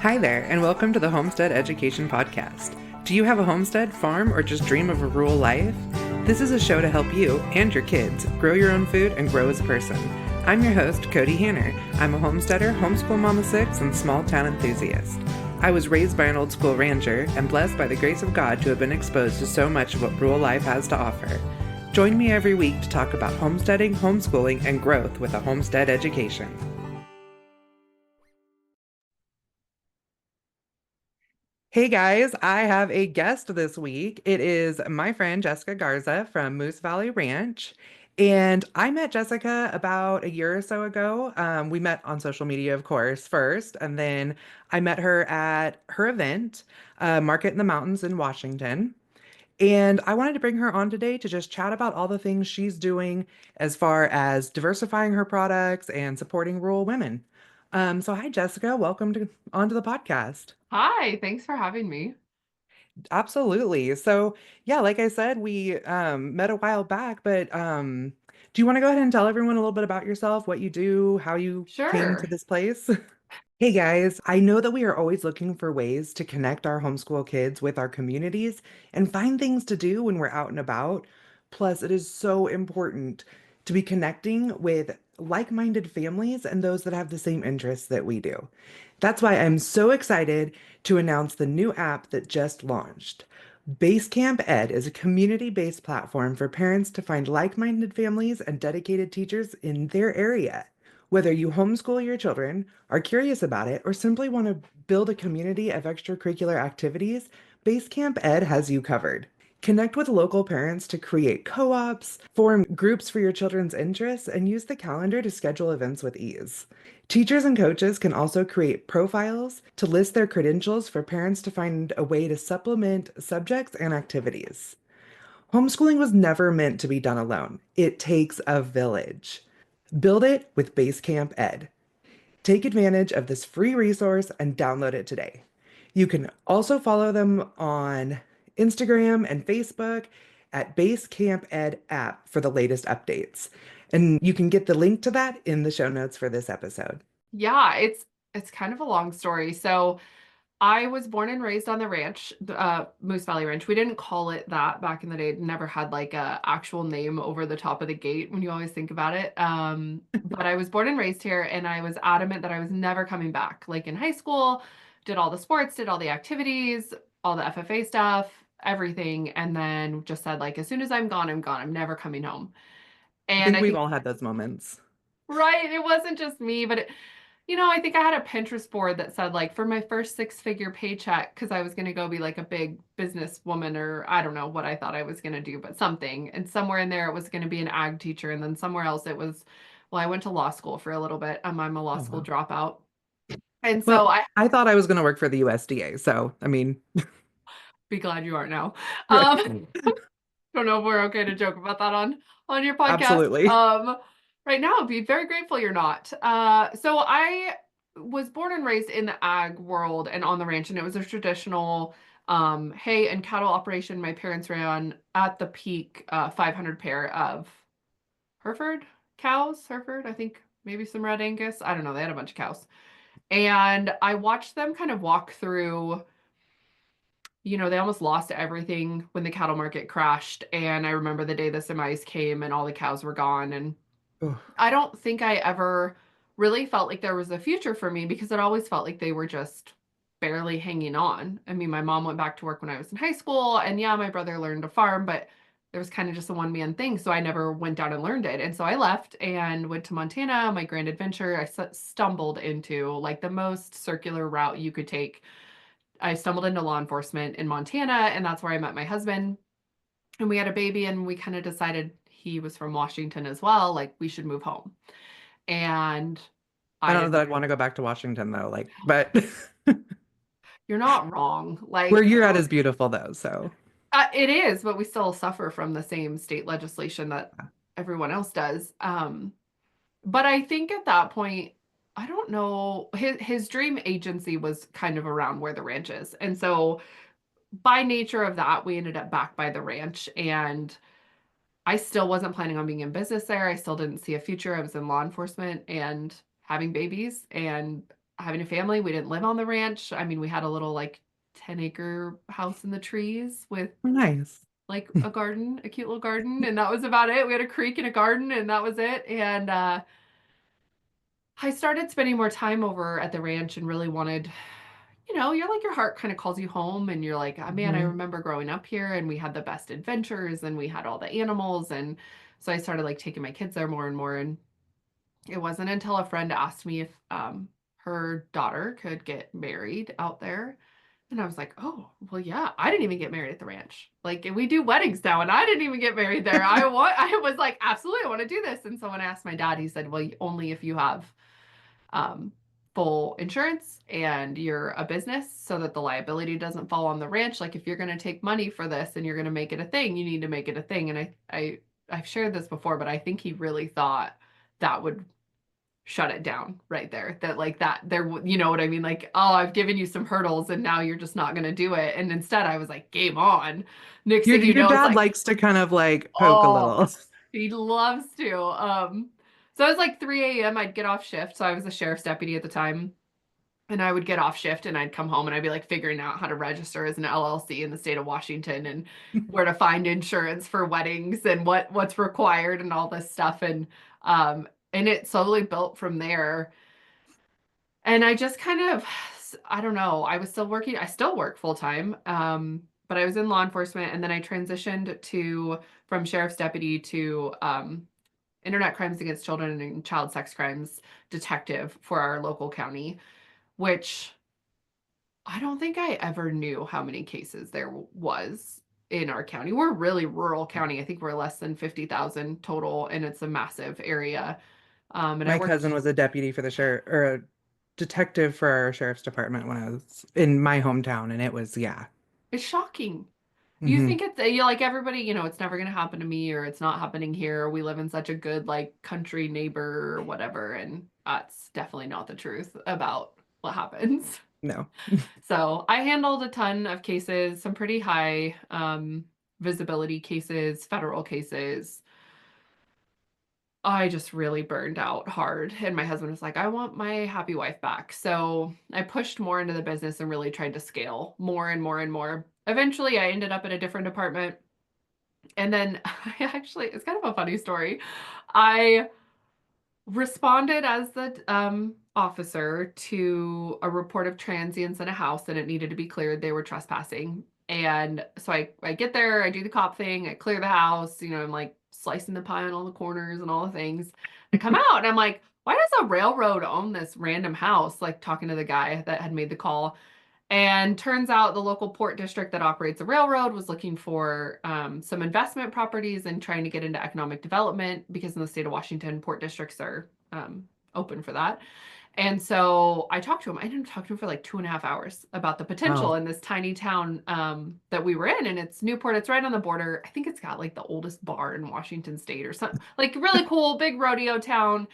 Hi there, and welcome to the Homestead Education Podcast. Do you have a homestead, farm, or just dream of a rural life? This is a show to help you and your kids grow your own food and grow as a person. I'm your host, Kody Hanner. I'm a homesteader, homeschool mom of six, and small town enthusiast. I was raised by an old school rancher and blessed by the grace of God to have been exposed to so much of what rural life has to offer. Join me every week to talk about homesteading, homeschooling, and growth with a homestead education. Hey guys, I have a guest this week. It is my friend Jessica Garza from Moose Valley Ranch. And I met Jessica about a year or so ago. We met on social media, of course, first, and then I met her at her event, Market in the Mountains in Washington. And I wanted to bring her on today to just chat about all the things she's doing as far as diversifying her products and supporting rural women. So hi Jessica, welcome onto the podcast. Hi, thanks for having me. Absolutely. So, yeah, like I said, we met a while back, but do you want to go ahead and tell everyone a little bit about yourself, what you do, how you came to Sure. this place? Hey guys, I know that we are always looking for ways to connect our homeschool kids with our communities and find things to do when we're out and about. Plus, it is so important to be connecting with like-minded families and those that have the same interests that we do. That's why I'm so excited to announce the new app that just launched. Basecamp Ed is a community-based platform for parents to find like-minded families and dedicated teachers in their area. Whether you homeschool your children, are curious about it, or simply want to build a community of extracurricular activities, Basecamp Ed has you covered. Connect with local parents to create co ops, form groups for your children's interests, and use the calendar to schedule events with ease. Teachers and coaches can also create profiles to list their credentials for parents to find a way to supplement subjects and activities. Homeschooling was never meant to be done alone. It takes a village. Build it with Basecamp Ed. Take advantage of this free resource and download it today. You can also follow them on Instagram and Facebook at Basecamp Ed app for the latest updates. And you can get the link to that in the show notes for this episode. Yeah, it's kind of a long story. So I was born and raised on the ranch, Moose Valley Ranch. We didn't call it that back in the day. It never had like a actual name over the top of the gate when you always think about it. But I was born and raised here, and I was adamant that I was never coming back. Like in high school, did all the sports, did all the activities, all the FFA stuff, everything, and then just said like, as soon as I'm gone, I'm gone. I'm never coming home. I And think I we've think all had those moments. right, it wasn't just me, but I think I had a Pinterest board that said like for my first six-figure paycheck, because I was going to go be like a big businesswoman, or I don't know what I thought I was going to do, but something. And somewhere in there it was going to be an ag teacher, and then somewhere else it was, well, I went to law school for a little bit. I'm a law Oh, school wow. dropout. And so Well, I I thought I was going to work for the USDA. So, I mean, be glad you aren't now. right. Don't know if we're okay to joke about that on your podcast. Absolutely. Right now, I'd be very grateful you're not. So I was born and raised in the ag world and on the ranch, and it was a traditional hay and cattle operation my parents ran at the peak, 500 pair of Hereford cows. Hereford, I think maybe some Red Angus. I don't know. They had a bunch of cows, and I watched them kind of walk through. They almost lost everything when the cattle market crashed. And I remember the day the semis came and all the cows were gone. And Ugh. I don't think I ever really felt like there was a future for me, because it always felt like they were just barely hanging on. I mean, my mom went back to work when I was in high school, and yeah, my brother learned to farm, but there was kind of just a one man thing. So I never went down and learned it. And so I left and went to Montana, my grand adventure. I stumbled into like the most circular route you could take. I stumbled into law enforcement in Montana, and that's where I met my husband. And we had a baby, and we kind of decided, he was from Washington as well, like we should move home. And I I don't know had, that I'd want to go back to Washington though, like, but you're not wrong. where Like, you're at is beautiful though, so it is, but we still suffer from the same state legislation that everyone else does. But I think at that point, I don't know, his dream agency was kind of around where the ranch is. And so by nature of that, we ended up back by the ranch, and I still wasn't planning on being in business there. I still didn't see a future. I was in law enforcement and having babies, and having a family. We didn't live on the ranch. I mean, we had a little like 10-acre house in the trees with Nice. like a garden, a cute little garden, and that was about it. We had a creek and a garden, and that was it. And I started spending more time over at the ranch and really wanted, you're like your heart kind of calls you home, and you're like, oh, man, I Hmm. remember growing up here and we had the best adventures and we had all the animals. And so I started like taking my kids there more and more. And it wasn't until a friend asked me if her daughter could get married out there. And I was like, oh, well, yeah, I didn't even get married at the ranch. Like, we do weddings now, and I didn't even get married there. I was like, absolutely, I want to do this. And so when I asked my dad, he said, well, only if you have um, full insurance and you're a business so that the liability doesn't fall on the ranch. Like, if you're going to take money for this and you're going to make it a thing, you need to make it a thing. And I've shared this before, but I think he really thought that would shut it down right there. That like that there, you know what I mean? Like, oh, I've given you some hurdles and now you're just not going to do it. And instead I was like, game on. Next Your thing you your know, it's dad like, likes to kind of like poke a oh, little. he loves to. So it was like 3 a.m. I'd get off shift. So I was a sheriff's deputy at the time. And I would get off shift and I'd come home and I'd be like figuring out how to register as an LLC in the state of Washington and where to find insurance for weddings and what's required and all this stuff. And it slowly built from there. And I just kind of, I don't know, I was still working, I still work full time. But I was in law enforcement and then I transitioned from sheriff's deputy to internet crimes against children and child sex crimes detective for our local county, which I don't think I ever knew how many cases there was in our county. We're a really rural county. I think we're less than 50,000 total, and it's a massive area. And I My worked, cousin was a deputy for the sheriff or a detective for our sheriff's department when I was in my hometown, and it was, yeah. it's shocking. You Hmm. think you like everybody, it's never going to happen to me or it's not happening here. We live in such a good, like, country neighbor or whatever. And that's definitely not the truth about what happens. No. So I handled a ton of cases, some pretty high visibility cases, federal cases. I just really burned out hard. And my husband was like, I want my happy wife back. So I pushed more into the business and really tried to scale more and more and more. Eventually, I ended up in a different department. And then it's kind of a funny story. I responded as the officer to a report of transients in a house and it needed to be cleared. They were trespassing. And so I get there, I do the cop thing, I clear the house, I'm like slicing the pie on all the corners and all the things. I come out and I'm like, why does a railroad own this random house? Like talking to the guy that had made the call. And turns out the local port district that operates a railroad was looking for some investment properties and trying to get into economic development because in the state of Washington, port districts are open for that. And so I talked to him. I ended up talking to him for like 2.5 hours about the potential Wow. in this tiny town that we were in. And it's Newport. It's right on the border. I think it's got like the oldest bar in Washington state or something. Like really cool, big rodeo town.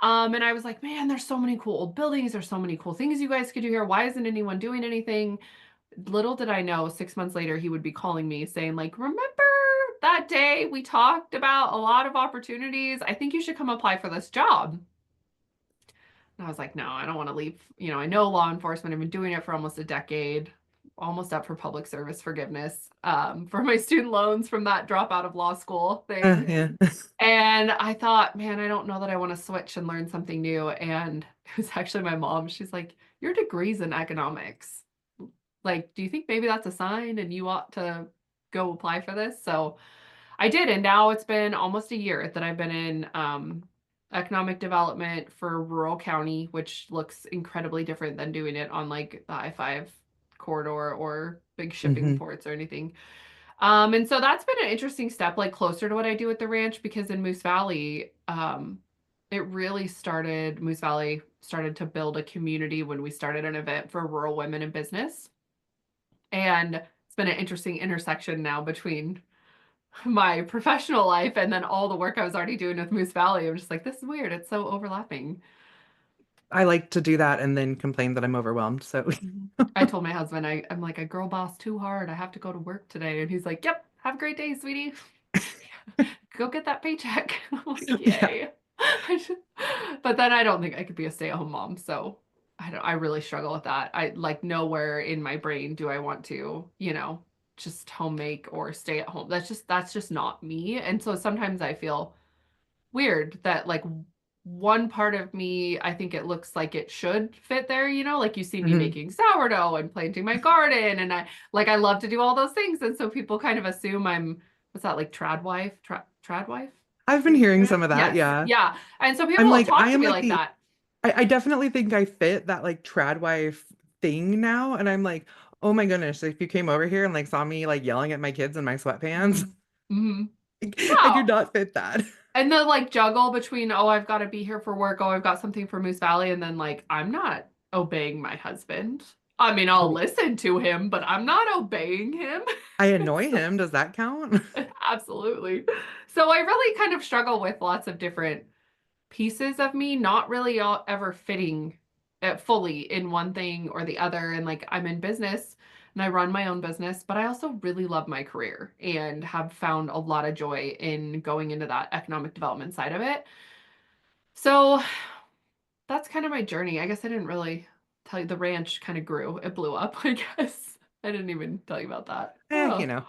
And I was like, man, there's so many cool old buildings. There's so many cool things you guys could do here. Why isn't anyone doing anything? Little did I know, 6 months later, he would be calling me saying, like, remember that day we talked about a lot of opportunities? I think you should come apply for this job. And I was like, no, I don't want to leave. I know law enforcement. I've been doing it for almost a decade, almost up for public service forgiveness for my student loans from that drop out of law school thing. Yeah. And I thought, man, I don't know that I want to switch and learn something new. And it was actually my mom. She's like, your degree's in economics. Like, do you think maybe that's a sign and you ought to go apply for this? So I did. And now it's been almost a year that I've been in economic development for rural county, which looks incredibly different than doing it on like the I-5 corridor or big shipping Hmm. ports or anything. And so that's been an interesting step, like closer to what I do at the ranch, because in Moose Valley, it really started, Moose Valley started to build a community when we started an event for rural women in business. And it's been an interesting intersection now between my professional life and then all the work I was already doing with Moose Valley. I'm just like, this is weird. It's so overlapping. I like to do that and then complain that I'm overwhelmed. So, Mhm. I told my husband, I'm like, I girl boss too hard. I have to go to work today. And he's like, yep, have a great day, sweetie. Go get that paycheck. I'm like, yeah. yay. But then I don't think I could be a stay-at-home mom. So I really struggle with that. I like nowhere in my brain do I want to, just home make or stay at home. That's just not me. And so sometimes I feel weird that like one part of me, I think it looks like it should fit there, like you see me Hmm. making sourdough and planting my garden and I love to do all those things. And so people kind of assume I'm what's that like trad wife? Trad wife? I've been Is hearing it? some of that, Yes. yeah. Yeah. And so people I'm will like, I talk to am me like like the that. I definitely think I fit that like trad wife thing now. And I'm like, oh my goodness, if you came over here and like saw me like yelling at my kids in my sweatpants, Hmm. Hmm. I do No. not fit that. And the like juggle between, oh, I've got to be here for work, oh, I've got something for Moose Valley, and then like, I'm not obeying my husband. I mean, I'll Oh, listen to him, but I'm not obeying him. I annoy So, him. Does that count? absolutely. So I really kind of struggle with lots of different pieces of me, not really all ever fitting fully in one thing or the other. And like, I'm in business and I run my own business, but I also really love my career and have found a lot of joy in going into that economic development side of it. So that's kind of my journey. I guess I didn't really tell you the ranch kind of grew. It blew up, I guess. I didn't even tell you about that. You Oh, know.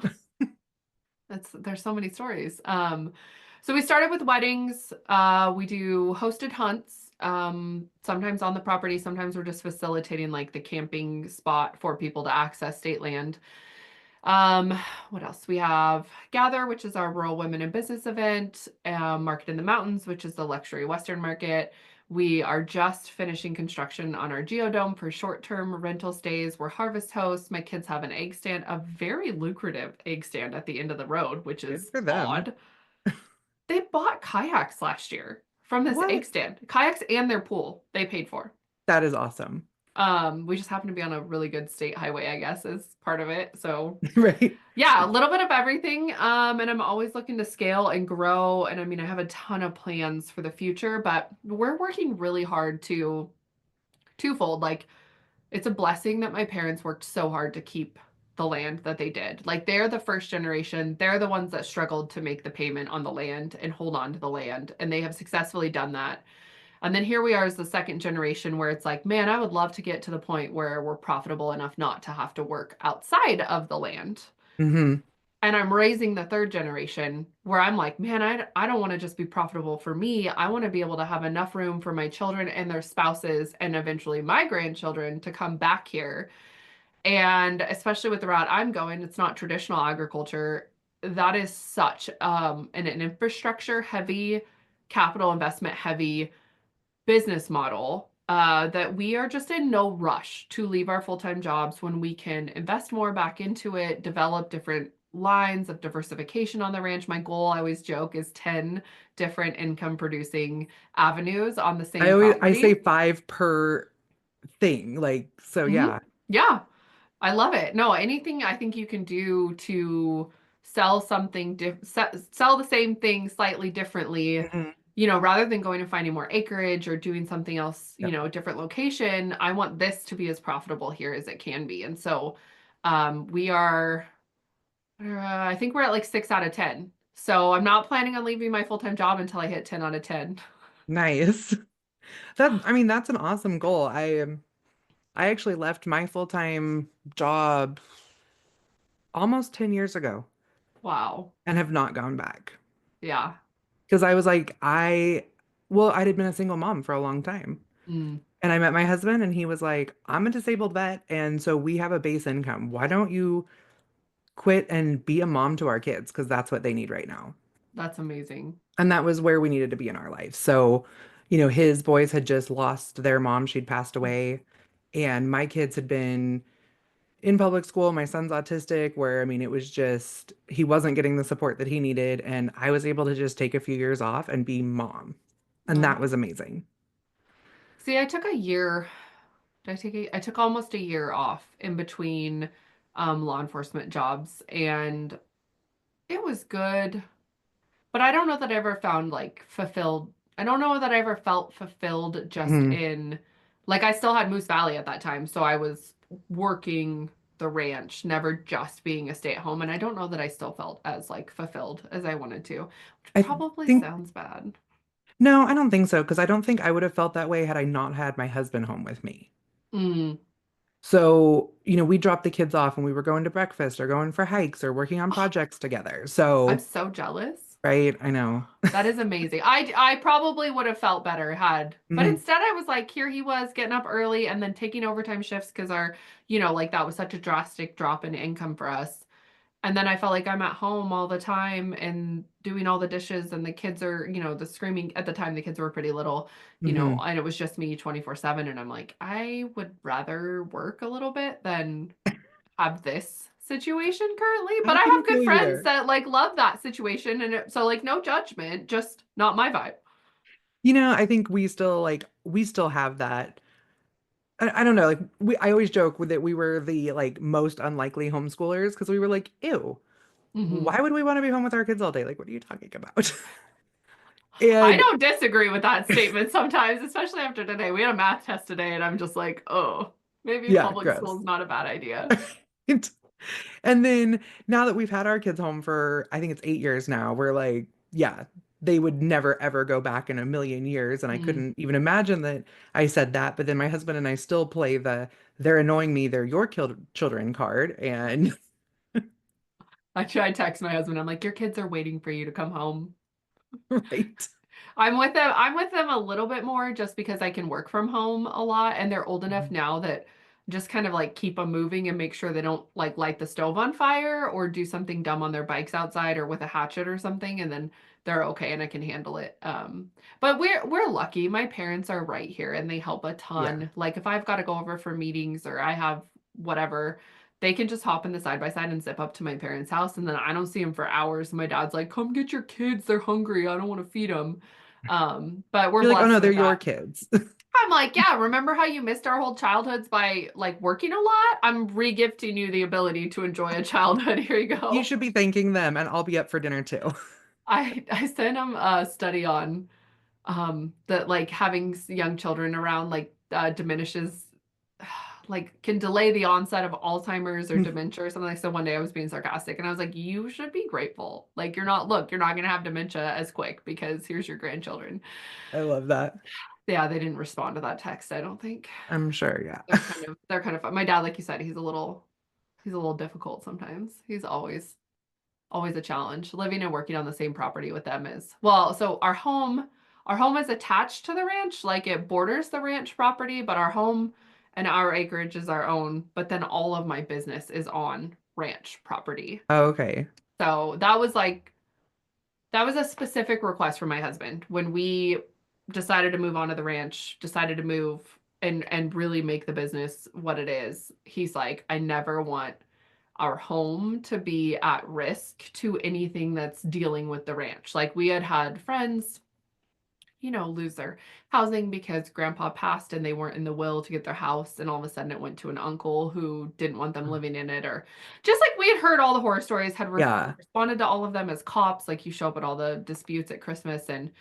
there's so many stories. So we started with weddings. We do hosted hunts, sometimes on the property, sometimes we're just facilitating like the camping spot for people to access state land. Um, what else? We have Gather, which is our Rural Women in Business event, Market in the Mountains, which is the luxury Western market. We are just finishing construction on our geodome for short-term rental stays. We're harvest hosts. My kids have an egg stand, a very lucrative egg stand at the end of the road, which Good is for them. odd. They bought kayaks last year from this egg What? stand. Kayaks and their pool they paid for. That is awesome. We just happen to be on a really good state highway, I guess, is part of it. So Right. yeah, a little bit of everything. And I'm always looking to scale and grow. And I mean, I have a ton of plans for the future, but we're working really hard to twofold. Like, it's a blessing that my parents worked so hard to keep the land that they did. Like, they're the first generation. They're the ones that struggled to make the payment on the land and hold on to the land. And they have successfully done that. And then here we are as the second generation where it's like, man, I would love to get to the point where we're profitable enough not to have to work outside of the land. Hmm. And I'm raising the third generation where I'm like, man, I don't want to just be profitable for me. I want to be able to have enough room for my children and their spouses and eventually my grandchildren to come back here. And especially with the route I'm going, it's not traditional agriculture. That is such an infrastructure heavy, capital investment heavy business model that we are just in no rush to leave our full-time jobs when we can invest more back into it, develop different lines of diversification on the ranch. My goal, I always joke, is 10 different income producing avenues on the same I say property. 5 per thing. Like, so Hmm. yeah. Yeah, I love it. No, anything I think you can do to sell something, sell the same thing slightly differently, Hmm. rather than going and finding more acreage or doing something else, Yep. a different location, I want this to be as profitable here as it can be. And so we are, I think we're at like 6 out of 10. So I'm not planning on leaving my full-time job until I hit 10 out of 10. Nice. I mean, that's an awesome goal. I actually left my full-time job almost 10 years ago Wow. and have not gone back. Yeah. Because I was like, well, I'd been a single mom for a long time. Mm, And I met my husband and he was like, I'm a disabled vet. And so we have a base income. Why don't you quit and be a mom to our kids? Because that's what they need right now. that's amazing. And that was where we needed to be in our life. So, his boys had just lost their mom. She'd passed away. And my kids had been in public school. My son's autistic, where I mean, it was just, he wasn't getting the support that he needed. And I was able to just take a few years off and be mom. And that Oh. was amazing. See, I took a year. I took almost a year off in between law enforcement jobs, and it was good. But I don't know that I ever found like fulfilled. I don't know that I ever felt fulfilled just Mhm. in, like, I still had Moose Valley at that time. So I was working the ranch, never just being a stay-at-home. And I don't know that I still felt as like fulfilled as I wanted to, which I probably think, sounds bad. no, I don't think so. Because I don't think I would have felt that way had I not had my husband home with me. Mm. So, we dropped the kids off and we were going to breakfast or going for hikes or working on projects together. I'm So, so jealous. right, I know. That is amazing. I probably would have felt better but Mhm. instead I was like, here he was getting up early and then taking overtime shifts because like that was such a drastic drop in income for us. And then I felt like I'm at home all the time and doing all the dishes and the kids are, the screaming at the time the kids were pretty little, Mhm. and it was just me 24/7 and I'm like, I would rather work a little bit than have this situation currently, but I I can have good feel you friends there. that like love that situation so like no judgment, just not my vibe. I think we still have that. I don't know, like I always joke with that we were the like most unlikely homeschoolers because we were like, ew, Hmm. why would we want to be home with our kids all day? Like, what are you talking about? I And don't disagree with that statement sometimes, especially after today. We had a math test today and I'm just like, oh, maybe yeah, public school gross. is not a bad idea. And then now that we've had our kids home for, I think it's 8 years now, we're like, yeah, they would never ever go back in a million years. And I Mm. couldn't even imagine that I said that. But then my husband and I still play they're annoying me, they're your children card. And I try to text my husband. I'm like, your kids are waiting for you to come home. right. I'm with them a little bit more just because I can work from home a lot and they're old enough Mhm. now that just kind of like keep them moving and make sure they don't like light the stove on fire or do something dumb on their bikes outside or with a hatchet or something and then they're okay and I can handle it. But we're lucky. My parents are right here and they help a Yeah. ton. Like if I've got to go over for meetings or I have whatever, they can just hop in the side by side and zip up to my parents' house and then I don't see them for hours. My dad's like, "Come get your kids. They're hungry. I don't want to feed them." But we're You're like, oh no, blessed they're with your that. kids. I'm like, yeah, remember how you missed our whole childhoods by like working a lot? I'm re-gifting you the ability to enjoy a childhood. Here you You go. should be thanking them, and I'll be up for dinner too. I sent him a study on that like having young children around like diminishes like can delay the onset of Alzheimer's or dementia or something like so one day I was being sarcastic and I was like, you should be grateful. Like you're not gonna have dementia as quick because here's your grandchildren. I love that. Yeah, they didn't respond to that text, I don't think. I'm sure, yeah. They're kind of fun. My dad, like you said, he's a little difficult sometimes. He's always a challenge. Living and working on the same property with them is well, so our home is attached to the ranch, like it borders the ranch property, but our home and our acreage is our own, but then all of my business is on ranch property. Okay. So that was a specific request from my husband when we decided to move on to the ranch, decided to move and really make the business what it is. He's like, I never want our home to be at risk to anything that's dealing with the ranch. Like we had friends lose their housing because grandpa passed and they weren't in the will to get their house. And all of a sudden it went to an uncle who didn't want them living in it. Or just like we had heard all the horror stories, had Yeah. responded to all of them as cops. Like you show up at all the disputes at Christmas. And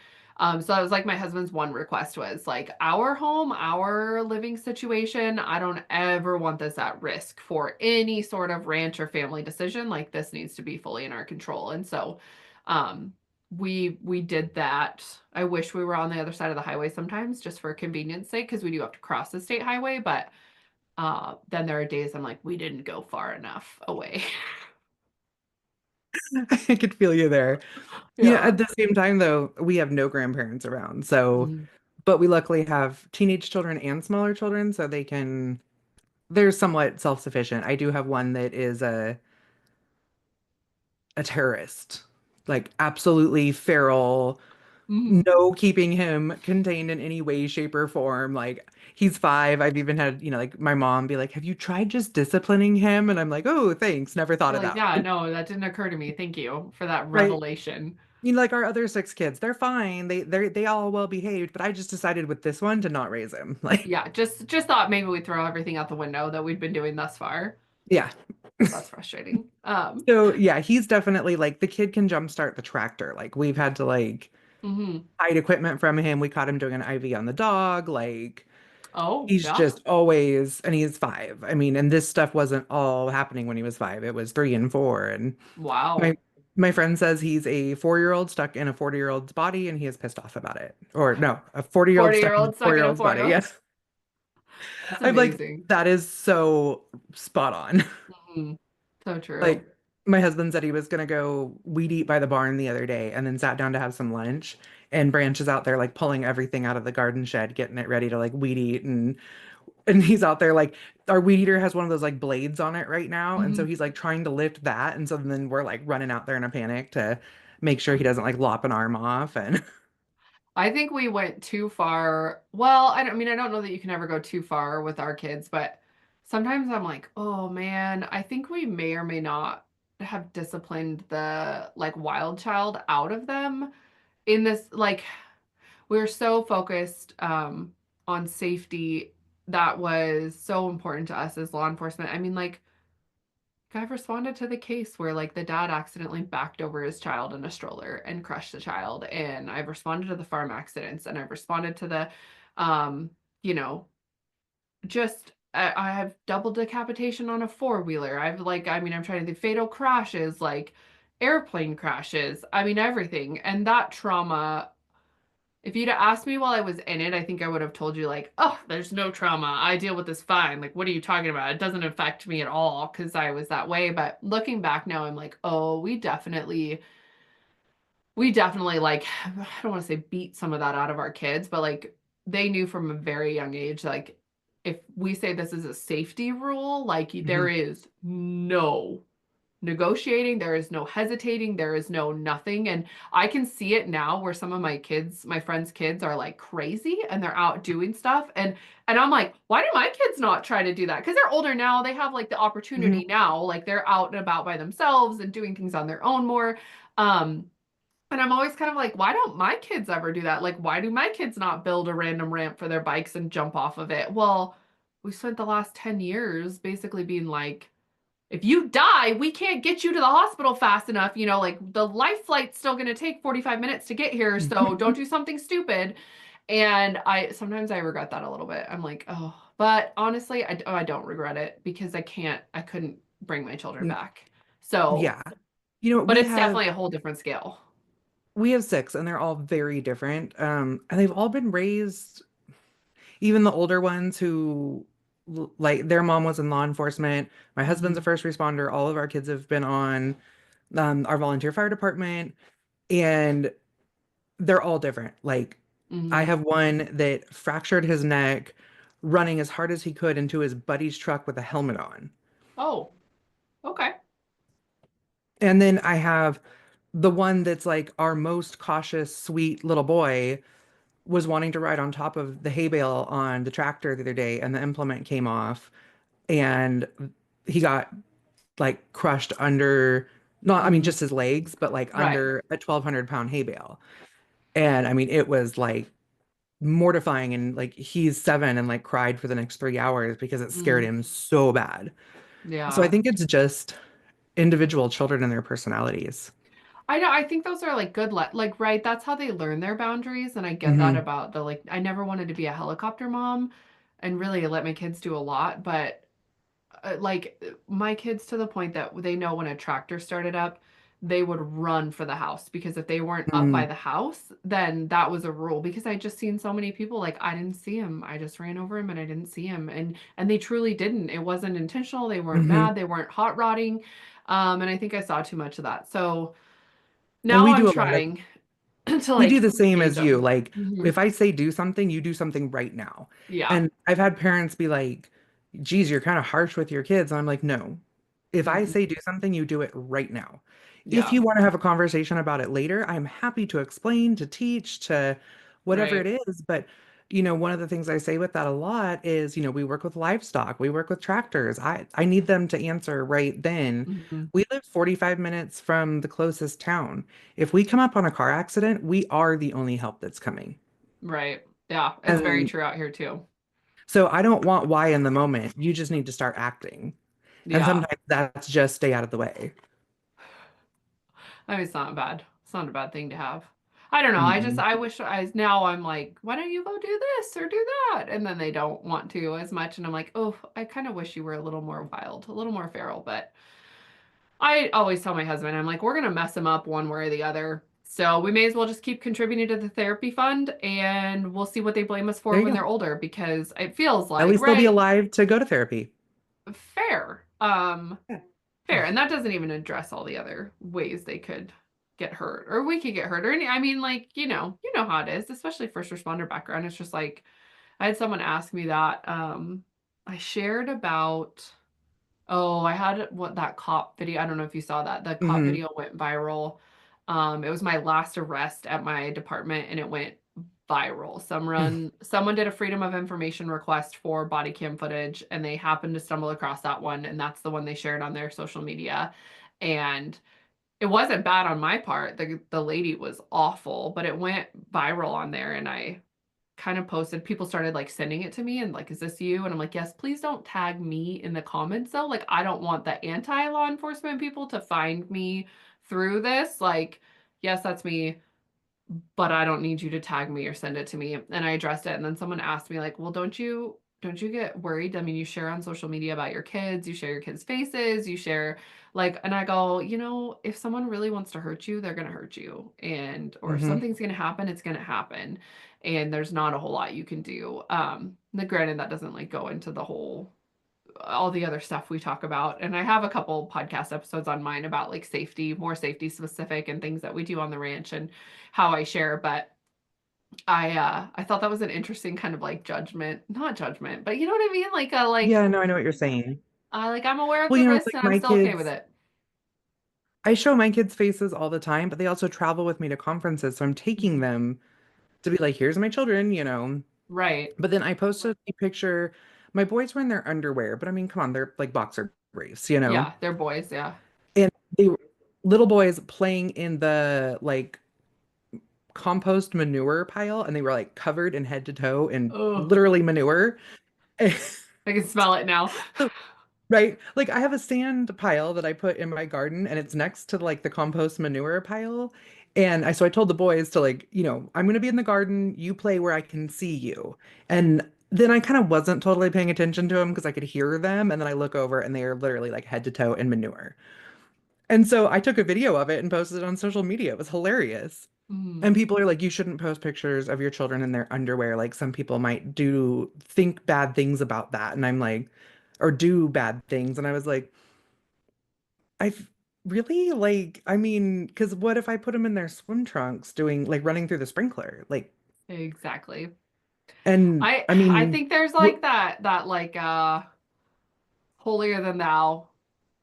so that was like my husband's one request was like our home, our living situation. I don't ever want this at risk for any sort of ranch or family decision. Like this needs to be fully in our control. And so, um, we did that. I wish we were on the other side of the highway sometimes just for convenience sake because we do have to cross the state highway, but then there are days I'm like we didn't go far enough away. I could feel you there. Yeah. At the same time, though, we have no grandparents around. So, Mhm. but we luckily have teenage children and smaller children, so they're somewhat self-sufficient. I do have one that is a terrorist, like absolutely feral, Mhm. no keeping him contained in any way, shape, or form. Like he's 5. I've even had, like my mom be like, "Have you tried just disciplining him?" And I'm like, "Oh, thanks. Never thought You're of like, that yeah, one." no, that didn't occur to me. Thank you for that Right? revelation. Like our other 6 kids, they're fine. They all well behaved, but I just decided with this one to not raise him. Like, Yeah, just thought maybe we'd throw everything out the window that we'd been doing thus far. yeah. That's frustrating. So yeah, he's definitely like the kid can jumpstart the tractor. Like we've had to like Mhm. hide equipment from him. We caught him doing an IV on the dog. Like Oh, he's yeah. just always, and he's 5. I mean, and this stuff wasn't all happening when he was 5. It was 3 and 4. And my Wow. my friend says he's a 4-year-old stuck in a 40-year-old's body, and he is pissed off about it. Or no, a 40-year-old stuck in a 40-year-old stuck in a 4-year-old's body. 4-year-old. Yes. That's I'm like, amazing. that is so spot on. Mhm. So true. Like, my husband said he was gonna go weed eat by the barn the other day and then sat down to have some lunch. And Branch is out there like pulling everything out of the garden shed, getting it ready to like weed eat. And he's out there like our weed eater has one of those like blades on it right now. And so Mhm. he's like trying to lift that. And so then we're like running out there in a panic to make sure he doesn't like lop an arm off. And I think we went too far. Well, I mean, I don't know that you can ever go too far with our kids, but sometimes I'm like, oh man, I think we may or may not have disciplined the like wild child out of them in this, like, we're so focused on safety. That was so important to us as law enforcement. I mean, like, I've responded to the case where like the dad accidentally backed over his child in a stroller and crushed the child. And I've responded to the farm accidents, and I've responded to the, um, you know, just I have double decapitation on a four-wheeler. I've like, I mean, I'm trying to think fatal crashes, like airplane crashes. I mean, everything. And that trauma, if you'd have asked me while I was in it, I think I would have told you, like, oh, there's no trauma. I deal with this fine. Like, what are you talking about? It doesn't affect me at all because I was that way. But looking back now, I'm like, oh, we definitely, like, I don't want to say beat some of that out of our kids, but like, they knew from a very young age, like, if we say this is a safety rule, like, there Mhm, is no negotiating, there is no hesitating, there is no nothing. And I can see it now where some of my kids, my friends' kids are like crazy and they're out doing stuff. And I'm like, why do my kids not try to do that? Because they're older now, they have like the mhm, opportunity now, like they're out and about by themselves and doing things on their own more. Um, and I'm always kind of like, why don't my kids ever do that? Like, why do my kids not build a random ramp for their bikes and jump off of it? Well, we spent the last 10 years basically being like, if you die, we can't get you to the hospital fast enough. You know, like the life flight's still going to take 45 minutes to get here. So don't mhm. do something stupid. And sometimes I regret that a little bit. I'm like, oh, but honestly, I don't regret it because I couldn't bring my children back. So, Yeah. You know, but it's definitely a whole different scale. we have six and they're all very different. And they've all been raised, even the older ones who like their mom was in law enforcement. My husband's a Hmm. first responder. All of our kids have been on our volunteer fire department, and they're all different. Like I Hmm. have one that fractured his neck running as hard as he could into his buddy's truck with a helmet on. Oh, okay. And then I have the one that's like our most cautious, sweet little boy was wanting to ride on top of the hay bale on the tractor the other day, and the implement came off, and he got like crushed under, not, I mean, Hmm. just his legs, but like Right. under a 1,200 pound hay bale. And I mean, it was like mortifying. And like he's 7 and like cried for the next 3 hours because it scared Hmm. him so bad. So I Yeah. think it's just individual children and their personalities. I know. I think those are like good, like, right. That's how they learn their boundaries. And I get that Hmm. about the, like, I never wanted to be a helicopter mom and really let my kids do a lot. But like my kids to the point that they know when a tractor started up, they would run for the house because if they weren't up by Mm-hmm. the house, then that was a rule because I just seen so many people like I didn't see him. I just ran over him and I didn't see him. And they truly didn't. It wasn't intentional. They weren't Hmm. mad. They weren't hot rodding. And I think I saw too much of that. So And now we I'm do a lot of trying to we do like the same gauge as you. them. Like, Hmm. if I say do something, you do something right now. Yeah. And I've had parents be like, geez, you're kind of harsh with your kids. And I'm like, no. If I Hmm. say do something, you do it right now. If Yeah. you want to have a conversation about it later, I'm happy to explain, to teach, to whatever it Right. is. But, one of the things I say with that a lot is, we work with livestock, we work with tractors. I need them to answer right then. Hmm. We live 45 minutes from the closest town. If we come up on a car accident, we are the only help that's coming. Right. Yeah. It's very And true out here too. so I don't want why in the moment. You just need to start acting. And Yeah. sometimes that's just stay out of the way. I mean, it's not bad. It's not a bad thing to have. I don't know. Mm-mm. I wish now I'm like, why don't you go do this or do that? And then they don't want to as much. And I'm like, oh, I kind of wish you were a little more wild, a little more feral. But I always tell my husband, I'm like, we're going to mess him up one way or the other. So we may as well just keep contributing to the therapy fund and we'll see what they blame us for There you when go. they're older because it feels At like, least they'll be right? alive to go to therapy. Fair. Yeah. Fair. And that doesn't even address all the other ways they could get hurt or we could get hurt or any, I mean, like, you know how it is, especially first responder background. It's just like, I had someone ask me that. I shared about, oh, I had what that cop video. I don't know if you saw that. The cop Hmm. video went viral. It was my last arrest at my department and it went viral. Someone did a Freedom of Information request for body cam footage and they happened to stumble across that one and that's the one they shared on their social media. And it wasn't bad on my part. The lady was awful, but it went viral on there and I kind of posted, people started like sending it to me and like, is this you? And I'm like, yes, please don't tag me in the comments though. Like, I don't want the anti-law enforcement people to find me through this. Like, yes, that's me, but I don't need you to tag me or send it to me. And I addressed it. And then someone asked me like, well, don't you get worried? I mean, you share on social media about your kids, you share your kids' faces, you share like, and I go, if someone really wants to hurt you, they're going to hurt you. And, or if Hmm. something's going to happen, it's going to happen. And there's not a whole lot you can do. Granted, that doesn't like go into the whole all the other stuff we talk about. And I have a couple podcast episodes on mine about like safety, more safety specific and things that we do on the ranch and how I share. But I thought that was an interesting kind of like judgment, not judgment, but you know what I mean? Like Yeah, no, I know what you're saying. I'm aware of Well, the it's risks like and I'm my still okay with kids, it. I show my kids faces all the time, but they also travel with me to conferences. So I'm taking Mhm. them to be like, here's my children. Right. But then I posted a picture. My boys were in their underwear, but I mean, come on, they're like boxer briefs. Yeah, they're boys, yeah. And they were little boys playing in the like compost manure pile, and they were like covered in head to toe in Oh, literally manure. I can smell it now. So, right? Like I have a sand pile that I put in my garden and it's next to like the compost manure pile. And I told the boys to like, I'm gonna be in the garden, you play where I can see you. And then I kind of wasn't totally paying attention to them because I could hear them. And then I look over and they are literally like head to toe in manure. And so I took a video of it and posted it on social media. It was hilarious. Mm, And people are like, you shouldn't post pictures of your children in their underwear. Like some people might think bad things about that. And I'm like, or do bad things. And I was like, I've really like, I mean, because what if I put them in their swim trunks doing like running through the sprinkler? Like, exactly. and I I mean, think there's what, like that like holier than thou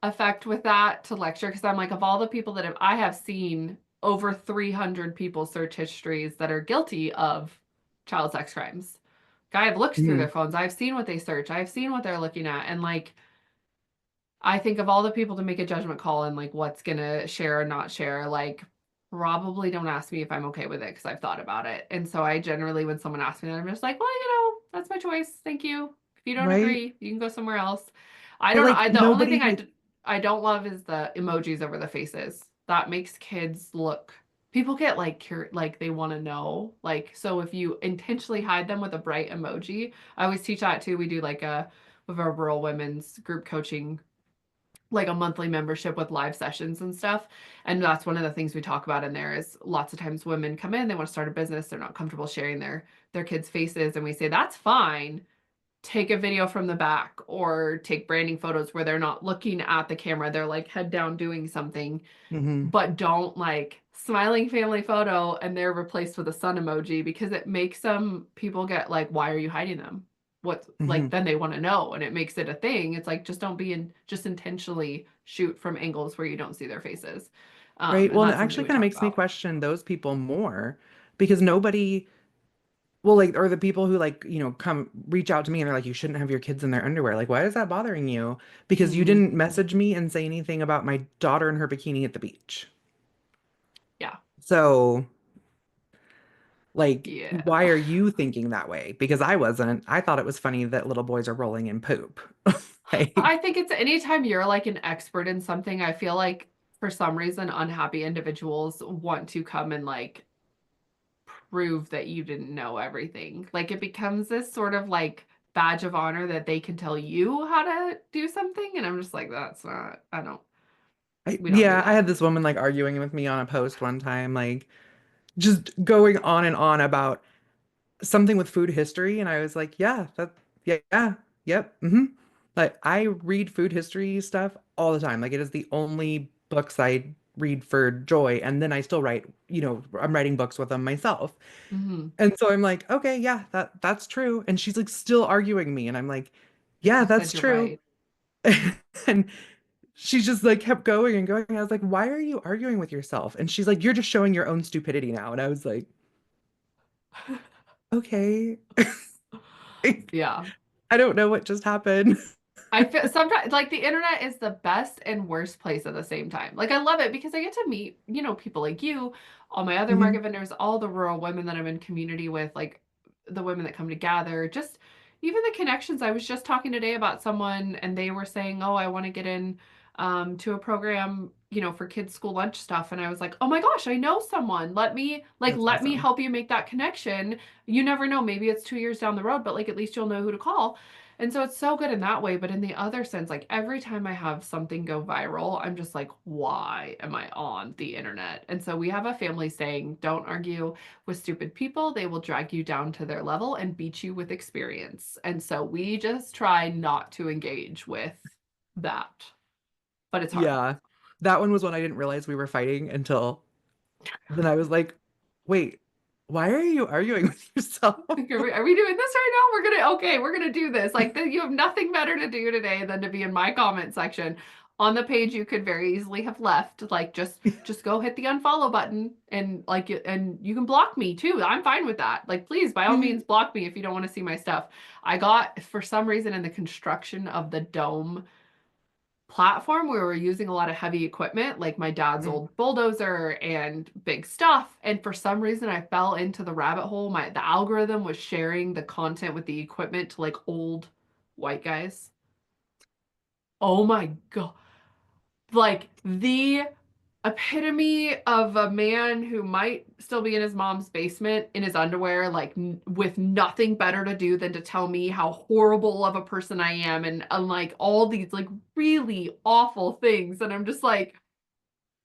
effect with that to lecture because I'm like of all the people that I have seen over 300 people's search histories that are guilty of child sex crimes. I've looked through their mhm, phones. I've seen what they search. I've seen what they're looking at and like I think of all the people to make a judgment call and like what's gonna share or not share, like probably don't ask me if I'm okay with it because I've thought about it. And so I generally, when someone asks me that, I'm just like, well, that's my choice. Thank you. If you don't right? agree, you can go somewhere else. I But don't know. like The only nobody thing has, I don't love is the emojis over the faces. That makes kids look. People get like like they want to know. Like so, if you intentionally hide them with a bright emoji, I always teach that too. We do like a with our rural women's group coaching like a monthly membership with live sessions and stuff. And that's one of the things we talk about in there is lots of times women come in, they want to start a business, they're not comfortable sharing their kids' faces and we say that's fine. Take a video from the back or take branding photos where they're not looking at the camera, they're like head down doing something, mhm, but don't like smiling family photo and they're replaced with a sun emoji because it makes some people get like, why are you hiding them? What like mhm, then they want to know and it makes it a thing. It's like just don't be in just intentionally shoot from angles where you don't see their faces. right? And Well, and it that's something actually we kind of talk makes me about. question those people more because nobody, well, like, or the people who like, come reach out to me and they're like, you shouldn't have your kids in their underwear. Like, why is that bothering you? Because you Mm, didn't message me and say anything about my daughter and her bikini at the beach. yeah. So, like, Yeah. why are you thinking that way? Because I wasn't. I thought it was funny that little boys are rolling in poop. I Like, think it's anytime you're like an expert in something, I feel like for some reason unhappy individuals want to come and like prove that you didn't know everything. Like it becomes this sort of like badge of honor that they can tell you how to do something. And I'm just like, that's not, I don't. We don't do Yeah, I that. had this woman like arguing with me on a post one time, like just going on and on about something with food history, and I was like, yeah, yep, Like I read food history stuff all the time. Like it is the only books I read for joy, and then I still write, I'm writing books with them myself. Hmm. And so I'm like, okay, yeah, that's true. And she's like still arguing me, and I'm like, yeah, You that's said you're true. right. And she just like kept going and going. I was like, why are you arguing with yourself? And she's like, you're just showing your own stupidity now. And I was like, okay. Yeah. I don't know what just happened. I feel sometimes like the internet is the best and worst place at the same time. Like I love it because I get to meet, people like you, all my other Mhm. market vendors, all the rural women that I'm in community with, like the women that come to gather, just even the connections. I was just talking today about someone and they were saying, "Oh, I want to get in to a program, for kids school lunch stuff." And I was like, "Oh my gosh, I know someone. That's Let me awesome. help you make that connection. You never know, maybe it's 2 years down the road, but like at least you'll know who to call." And so it's so good in that way. But in the other sense, like every time I have something go viral, I'm just like, why am I on the internet? And so we have a family saying, don't argue with stupid people. They will drag you down to their level and beat you with experience. And so we just try not to engage with that. But it's hard. Yeah. That one was one I didn't realize we were fighting until then I was like, wait, why are you arguing with yourself? Like, are we doing this right now? We're gonna do this. Like you have nothing better to do today than to be in my comment section. On the page you could very easily have left. Like just go hit the unfollow button and you can block me too. I'm fine with that. Like please by all means block me if you don't want to see my stuff. I got for some reason in the construction of the dome platform where we're using a lot of heavy equipment, like my dad's Mhm. old bulldozer and big stuff. And for some reason, I fell into the rabbit hole. The algorithm was sharing the content with the equipment to like old white guys. Oh my God. Like the epitome of a man who might still be in his mom's basement in his underwear, like with nothing better to do than to tell me how horrible of a person I am and like all these like really awful things. And I'm just like,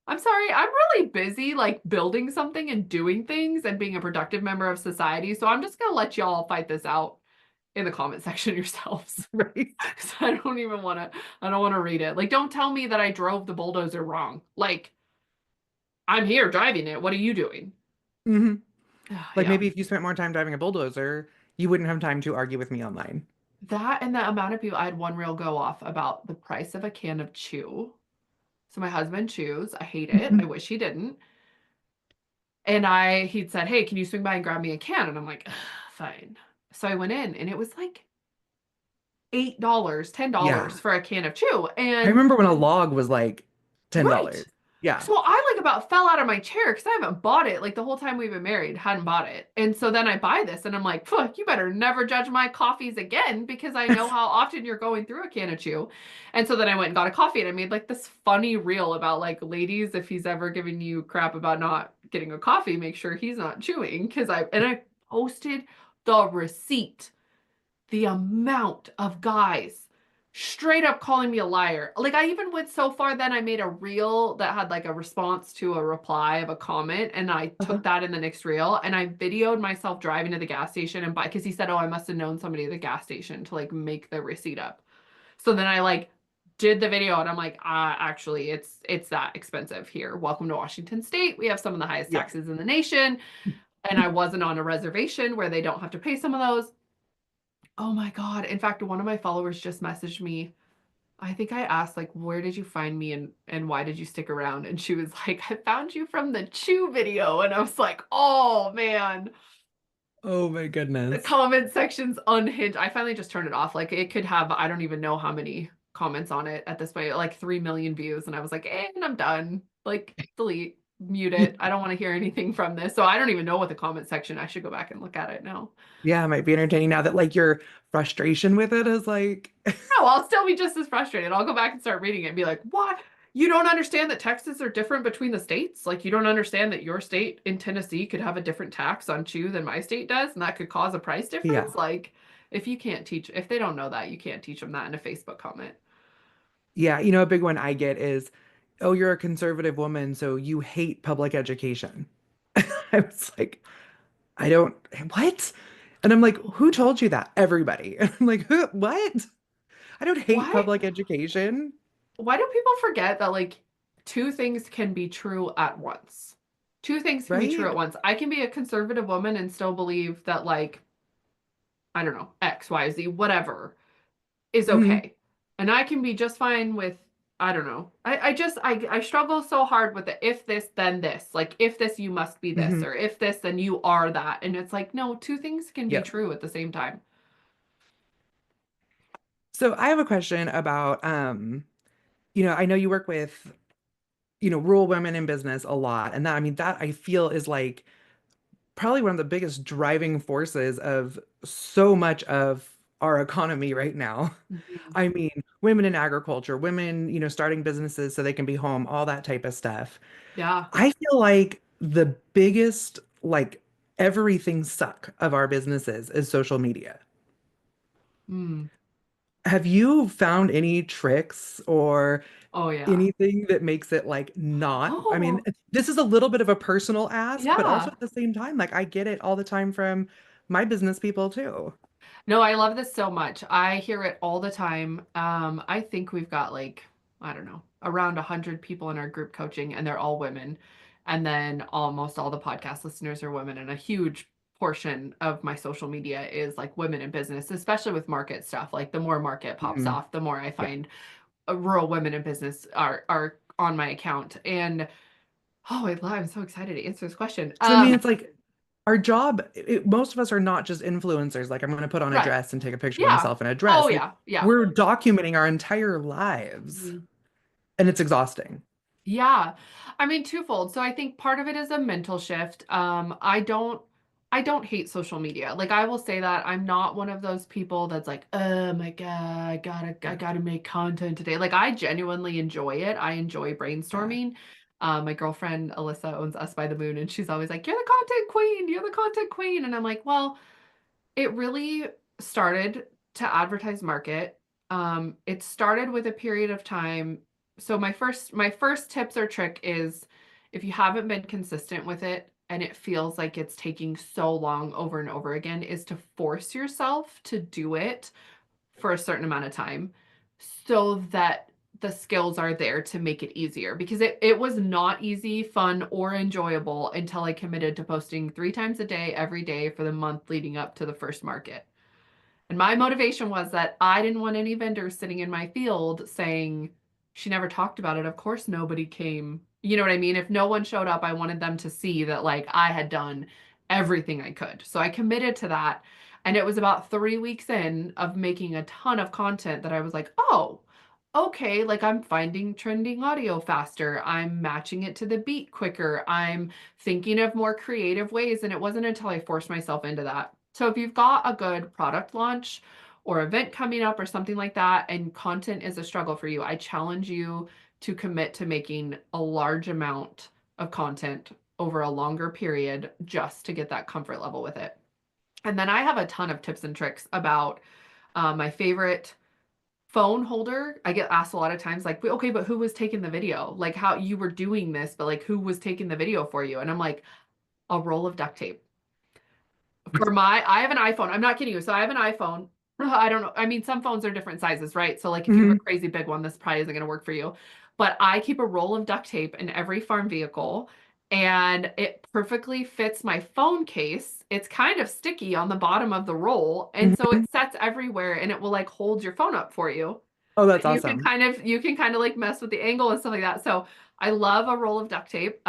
I'm sorry, I'm really busy like building something and doing things and being a productive member of society. So I'm just gonna let y'all fight this out in the comment section yourselves. Right. 'Cause I don't wanna read it. Like, don't tell me that I drove the bulldozer wrong. Like, I'm here driving it. What are you doing? hmm Like Yeah. maybe if you spent more time driving a bulldozer, you wouldn't have time to argue with me online. That and the amount of people, I had one reel go off about the price of a can of chew. So my husband chews. I hate it. I wish he didn't. And he'd said, "Hey, can you swing by and grab me a can?" And I'm like, "Ugh, fine." So I went in and it was like $8, Yeah. $10 for a can of chew. I And remember when a log was like $10. right. Yeah. So I like about fell out of my chair because I haven't bought it. Like the whole time we've been married, hadn't bought it. And so then I buy this and I'm like, "Phew, you better never judge my coffees again because I know how often you're going through a can of chew." And so then I went and got a coffee and I made like this funny reel about like, ladies, if he's ever giving you crap about not getting a coffee, make sure he's not chewing. I posted the receipt, the amount of guys straight up calling me a liar. Like I even went so far then I made a reel that had like a response to a reply of a comment and I took Uh-huh. that in the next reel and I videoed myself driving to the gas station and buy because he said, "Oh, I must have known somebody at the gas station to like make the receipt up." So then I like did the video and I'm like, actually it's that expensive here. Welcome to Washington State. We have some of the highest Yeah. taxes in the nation. And I wasn't on a reservation where they don't have to pay some of those. Oh my God. In fact, one of my followers just messaged me. I think I asked like, "Where did you find me and why did you stick around?" And she was like, "I found you from the Chew video." And I was like, "Oh man." Oh my The goodness. comment section's unhinged. I finally just turned it off. Like it could have I don't even know how many comments on it at this point, like 3 million views and I was like, "And I'm done." Like delete, mute it. I don't want to hear anything from this. So I don't even know what the comment section. I should go back and look at it now. Yeah, it might be entertaining now that like your frustration with it is like No, I'll still be just as frustrated. I'll go back and start reading it and be like, "What? You don't understand that taxes are different between the states? Like, you don't understand that your state in Tennessee could have a different tax on chew than my state does, and that could cause a price yeah. difference?" Like, if they don't know that, you can't teach them that in a Facebook comment. Yeah, a big one I get is oh, you're a conservative woman, so you hate public education. I was like, I don't, what? And I'm like, who told you that? Everybody. And I'm like, who, what? I don't hate Why public education, why do people forget that like two things can be true at once? Two things can be true right? at once. I can be a conservative woman and still believe that like, I don't know, X, Y, Z, whatever is Mhm. okay. And I can be just fine with, I don't know. I struggle so hard with the if this, then this. Like if this, you must be this, Mhm. or if this, then you are that. And it's like, no, two things can be Yep. true at the same time. So I have a question about, I know you work with, rural women in business a lot. And that, I mean, that I feel is like probably one of the biggest driving forces of so much of our economy right now. Mhm. I mean, women in agriculture, women, starting businesses so they can be home, all that type of stuff. Yeah. I feel like the biggest, like, everything suck of our businesses is social media. Mm. Have you found any tricks or Oh yeah. anything that makes it like not? I mean, Oh, this is a little bit of a personal ask, but also yeah. at the same time, like I get it all the time from my business people too. No, I love this so much. I hear it all the time. I think we've got like, I don't know, around 100 people in our group coaching, and they're all women. And then almost all the podcast listeners are women. And a huge portion of my social media is like women in business, especially with market stuff. Like the more market pops Mhm. off, the more I Yeah. find rural women in business are on my account. And oh, I'm so excited to answer this question. So I mean, it's like our job, most of us are not just influencers. Like I'm going to put on a Right. dress and take a picture of Yeah. myself in a Oh dress. Like yeah. Yeah. we're documenting our entire lives Mhm. and it's exhausting. Yeah. I mean, twofold. So I think part of it is a mental shift. I don't hate social media. Like I will say that I'm not one of those people that's like, oh my God, I Yeah. gotta make content today. Like I genuinely enjoy it. I enjoy Yeah. brainstorming. My girlfriend Alyssa owns Us by the Moon, and she's always like, you're the content queen, you're the content queen. And I'm like, well, it really started to advertise market. It started with a period of time. So my first tips or trick is if you haven't been consistent with it and it feels like it's taking so long over and over again, is to force yourself to do it for a certain amount of time so that the skills are there to make it easier because it was not easy, fun, or enjoyable until I committed to posting 3 times a day, every day for the month leading up to the first market. And my motivation was that I didn't want any vendors sitting in my field saying, she never talked about it. Of course, nobody came. You know what I mean? If no one showed up, I wanted them to see that like I had done everything I could. So I committed to that. And it was about 3 weeks in of making a ton of content that I was like, oh, okay, like I'm finding trending audio faster. I'm matching it to the beat quicker. I'm thinking of more creative ways. And it wasn't until I forced myself into that. So if you've got a good product launch or event coming up or something like that, and content is a struggle for you, I challenge you to commit to making a large amount of content over a longer period just to get that comfort level with it. And then I have a ton of tips and tricks about my favorite phone holder. I get asked a lot of times, like, okay, but who was taking the video? Like, how you were doing this, but like, who was taking the video for you? And I'm like, a roll of duct tape. I have an iPhone. I'm not kidding you. So I have an iPhone. I don't know. I mean, some phones are different sizes, right? So like if you have a Mhm. crazy big one, this probably isn't going to work for you. But I keep a roll of duct tape in every farm vehicle and it perfectly fits my phone case. It's kind of sticky on the bottom of the roll, and so Mhm. it sets everywhere and it will like hold your phone up for you. Oh, that's And awesome. you can kind of like mess with the angle and stuff like that. So I love a roll of duct tape,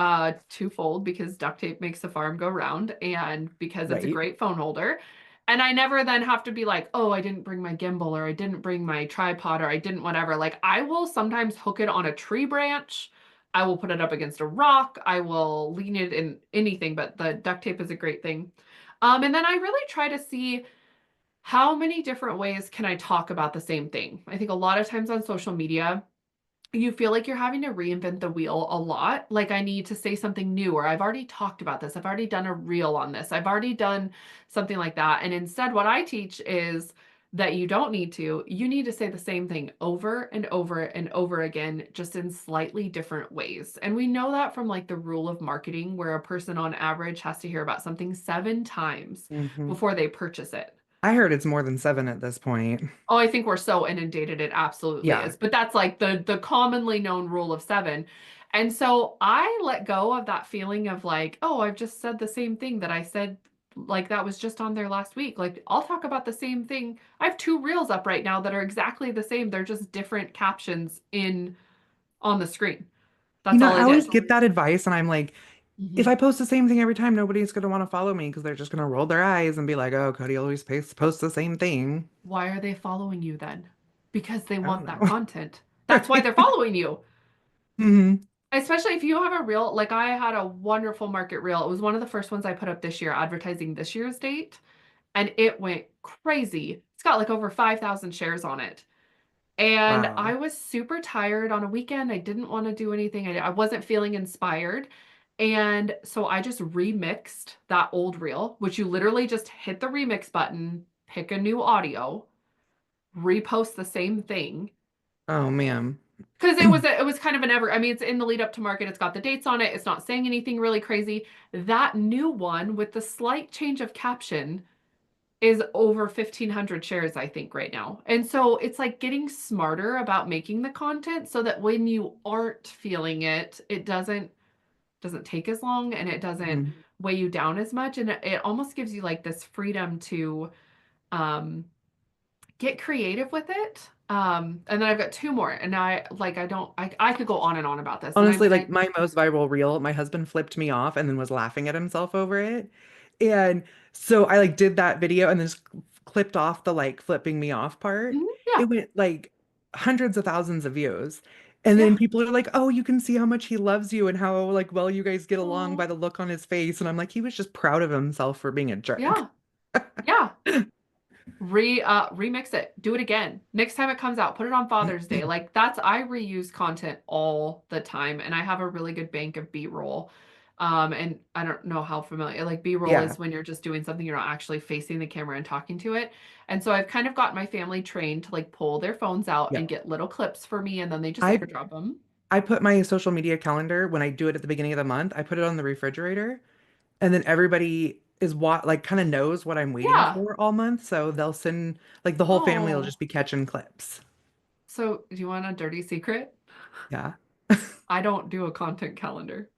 twofold because duct tape makes the farm go round and because it's a Right. great phone holder. And I never then have to be like, oh, I didn't bring my gimbal or I didn't bring my tripod or I didn't whatever. Like I will sometimes hook it on a tree branch. I will put it up against a rock. I will lean it in anything, but the duct tape is a great thing. And then I really try to see how many different ways can I talk about the same thing? I think a lot of times on social media, you feel like you're having to reinvent the wheel a lot. Like I need to say something new, or I've already talked about this. I've already done a reel on this. I've already done something like that. And instead, what I teach is that you don't need to, you need to say the same thing over and over and over again, just in slightly different ways. And we know that from like the rule of marketing, where a person on average has to hear about something 7 times Hmm. before they purchase it. I heard it's more than seven at this point. Oh, I think we're so inundated, it absolutely Yeah. is. But that's like the commonly known rule of seven. And so I let go of that feeling of like, oh, I've just said the same thing that I said, like that was just on there last week. Like I'll talk about the same thing. I have two reels up right now that are exactly the same. They're just different captions in on the screen. You That's know, all I I always did. get that advice, and I'm like, if Mhm. I post the same thing every time, nobody's going to want to follow me because they're just going to roll their eyes and be like, oh, Cody always posts the same thing. Why are they following you then? Because they I don't want that know. content. That's why they're following you. Hmm. Especially if you have a reel, like I had a wonderful market reel. It was one of the first ones I put up this year, advertising this year's date, and it went crazy. It's got like over 5,000 shares on it. And I Wow. was super tired on a weekend. I didn't want to do anything. I wasn't feeling inspired. And so I just remixed that old reel, which you literally just hit the remix button, pick a new audio, repost the same thing. Oh, man. Because it was kind of an ever, I mean, it's in the lead up to market. It's got the dates on it. It's not saying anything really crazy. That new one with the slight change of caption is over 1,500 shares, I think, right now. And so it's like getting smarter about making the content so that when you aren't feeling it, it doesn't take as long and it doesn't Mhm. weigh you down as much. And it almost gives you like this freedom to um get creative with it. And then I've got two more, and I like I could go on and on about this. And I Honestly, mean like I my most viral reel, my husband flipped me off and then was laughing at himself over it. And so I like did that video and then just clipped off the like flipping me off part. mhm, It yeah, went like hundreds of thousands of views. And yeah. then people are like, "Oh, you can see how much he loves you and how like well you guys get along by Oh, the look on his face." And I'm like, he was just proud of himself for being a jerk. yeah. Yeah. Remix it. Do it again. Next time it comes out, put it on Father's Day. Like that's I reuse content all the time and I have a really good bank of B-roll. And I don't know how familiar like B-roll Yeah. is when you're just doing something you're not actually facing the camera and talking to it. And so I've kind of got my family trained to like pull their phones out Yeah. and get little clips for me and then they just I airdrop them. I put my social media calendar when I do it at the beginning of the month, I put it on the refrigerator. And then everybody is what like kind of knows what I'm waiting Yeah. for all month. So they'll send like the whole family will Oh. just be catching clips. So do you want a dirty secret? Yeah. I don't do a content calendar.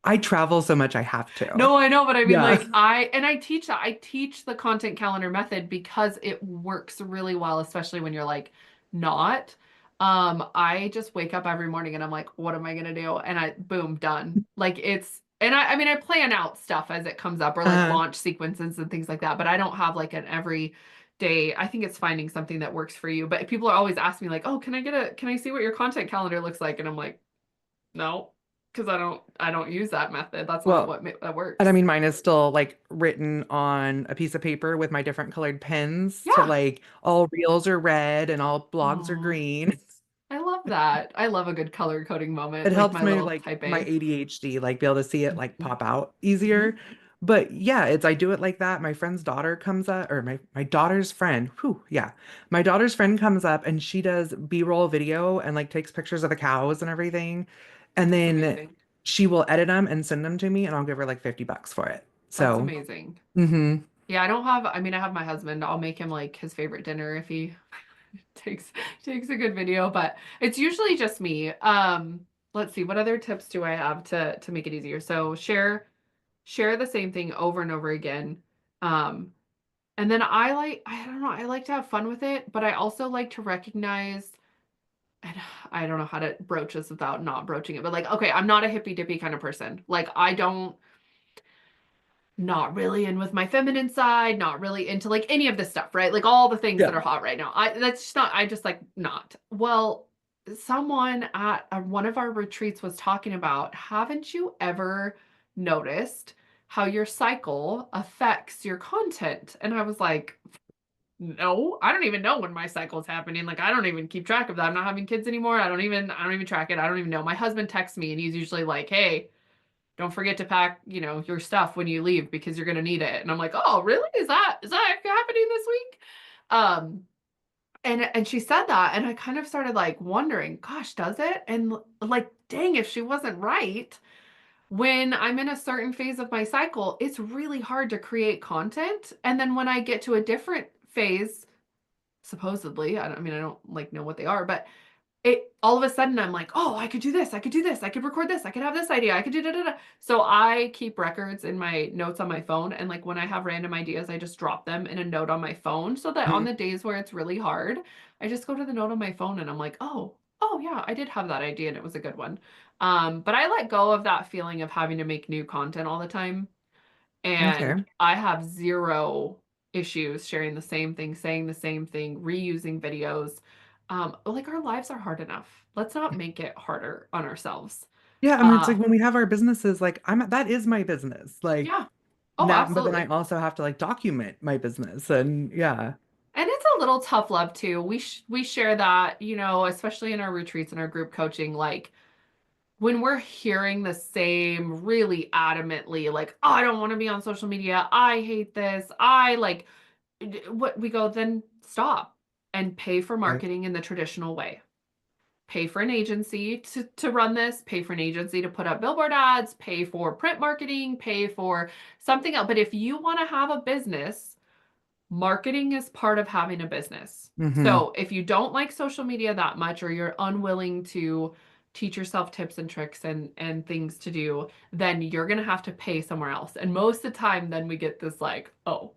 I travel so much I have to. No, I know, but I mean, Yeah. like, I teach that. I teach the content calendar method because it works really well, especially when you're like not. I just wake up every morning and I'm like, what am I gonna do? And boom, done. Like I mean, I plan out stuff as it comes up or like Uh, launch sequences and things like that, but I don't have like an every day. I think it's finding something that works for you. But people are always asking me like, oh, can I see what your content calendar looks like? And I'm like, no, because I don't use that method. That's not well, that and I works. mean mine is still like written on a piece of paper with my different colored pens. So Yeah. like all reels are red and all blogs are Oh, green. I love that. I love a good color coding moment, It like helps my my little like type my A. ADHD like be able to see it like Mhm. pop out Mhm. easier. But yeah, it's I do it like that. My friend's daughter comes up, or my daughter's friend. Whew, yeah. My daughter's friend comes up and she does B-roll video and like takes pictures of the cows and everything. And That's then amazing. she will edit them and send them to me and I'll give her like $50 for it. That's So, amazing. hmm. Yeah, I don't have, I mean, I have my husband. I'll make him like his favorite dinner if he takes takes a good video, but it's usually just me. Let's see, what other tips do I have to make it easier? So share the same thing over and over again. Um, and then I don't know, I like to have fun with it, but I also like to recognize and I don't know how to broach this without not broaching it, but like, okay, I'm not a hippy dippy kind of person. Like, I don't, not really in with my feminine side, not really into like any of this stuff, right? Like all the things that Yeah. are hot right now. That's just not, I just like not. Well, someone at one of our retreats was talking about, haven't you ever noticed how your cycle affects your content? And I was like, no, I don't even know when my cycle is happening. Like I don't even keep track of that. I'm not having kids anymore. I don't even track it. I don't even know. My husband texts me and he's usually like, "Hey, don't forget to pack, your stuff when you leave because you're going to need it." And I'm like, "Oh, really? Is that happening this week?" Um, and she said that, and I kind of started like wondering, gosh, does it? And like, dang, if she wasn't right, when I'm in a certain phase of my cycle, it's really hard to create content. And then when I get to a different phase, supposedly, I mean, I don't like know what they are, but it all of a sudden I'm like, oh, I could do this, I could do this, I could record this, I could have this idea, I could do da da da. So I keep records in my notes on my phone, and like when I have random ideas, I just drop them in a note on my phone so that on Mhm. the days where it's really hard, I just go to the note on my phone and I'm like, oh yeah, I did have that idea and it was a good one. But I let go of that feeling of having to make new content all the time. And Okay. I have zero issues sharing the same thing, saying the same thing, reusing videos. Like our lives are hard enough. Let's not make it harder on ourselves. Yeah, I mean, it's Uh, like when we have our businesses, like that is my business. Like yeah. Oh, now, but then I absolutely. also have to like document my business and yeah. And it's a little tough love too. We share that, especially in our retreats and our group coaching, like when we're hearing the same really adamantly, like, oh, I don't want to be on social media. I hate this. I like what we go, then stop and pay for Right. marketing in the traditional way. Pay for an agency to run this, pay for an agency to put up billboard ads, pay for print marketing, pay for something else. But if you want to have a business, marketing is part of having a business. Hmm. So if you don't like social media that much, or you're unwilling to teach yourself tips and tricks and things to do, then you're going to have to pay somewhere else. And most of the time, then we get this like, oh,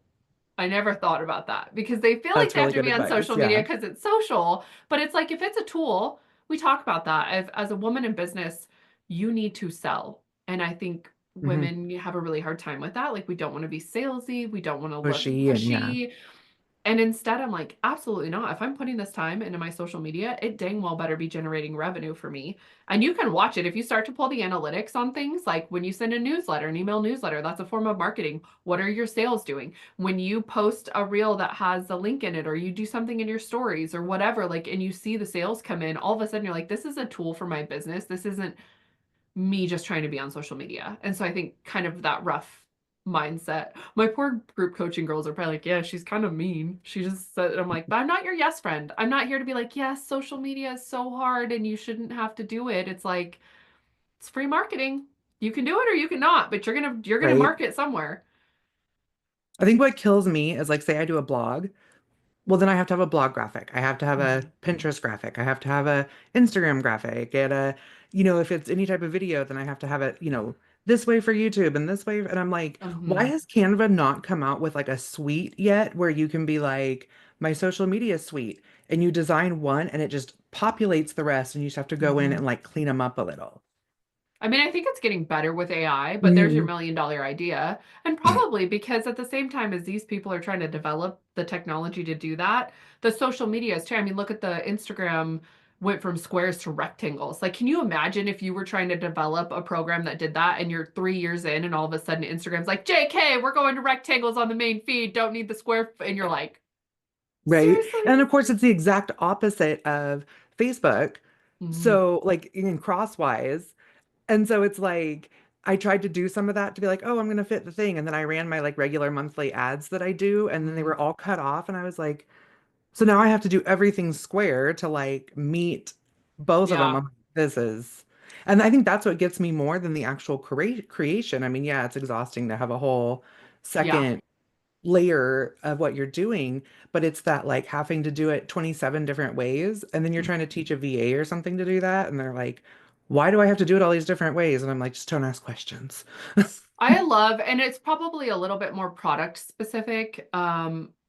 I never thought about that, because they feel like That's they have really to good be on advice. social media Yeah. because it's social. But it's like if it's a tool, we talk about that. As a woman in business, you need to sell. And I think Hmm. women have a really hard time with that. Like we don't want to be salesy, we don't want to look Pushy and yeah. pushy. And instead, I'm like, absolutely not. If I'm putting this time into my social media, it dang well better be generating revenue for me. And you can watch it if you start to pull the analytics on things, like when you send a newsletter, an email newsletter, that's a form of marketing. What are your sales doing? When you post a reel that has a link in it, or you do something in your stories or whatever, like, and you see the sales come in, all of a sudden you're like, this is a tool for my business. This isn't me just trying to be on social media. And so I think kind of that rough mindset. My poor group coaching girls are probably like, yeah, she's kind of mean. She just said, I'm like, but I'm not your yes friend. I'm not here to be like, yes, social media is so hard and you shouldn't have to do it. It's like, it's free marketing. You can do it or you cannot, but you're gonna Right. market somewhere. I think what kills me is like, say I do a blog. Well, then I have to have a blog graphic. I have to have a Mhm. Pinterest graphic. I have to have a Instagram graphic and if it's any type of video, then I have to have it, this way for YouTube and this way. And I'm like, why Mhm. has Canva not come out with like a suite yet where you can be like, my social media suite, and you design one and it just populates the rest and you just have to go in Mhm. and like clean them up a little. I mean, I think it's getting better with AI, but there's your Mhm. $1 million idea. And probably because at the same time as these people are trying to develop the technology to do that, the social media is too. I mean, look at the Instagram went from squares to rectangles. Like, can you imagine if you were trying to develop a program that did that and you're 3 years in and all of a sudden Instagram's like, JK, we're going to rectangles on the main feed, don't need the square. And you're like, Right. seriously? And of course, it's the exact opposite of Facebook. Mhm. So, like in crosswise. And so it's like I tried to do some of that to be like, oh, I'm gonna fit the thing. And then I ran my like regular monthly ads that I do, and then they Mhm. were all cut off. And I was like, so now I have to do everything square to like meet both of them. Yeah. I'm like, this is, and I think that's what gets me more than the actual creation. I mean, yeah, it's exhausting to have a whole Yeah. second layer of what you're doing, but it's that like having to do it 27 different ways. And then you're trying to teach a VA or something to do that. And they're like, why do I have to do it all these different ways? And I'm like, just don't ask questions. I love, and it's probably a little bit more product specific.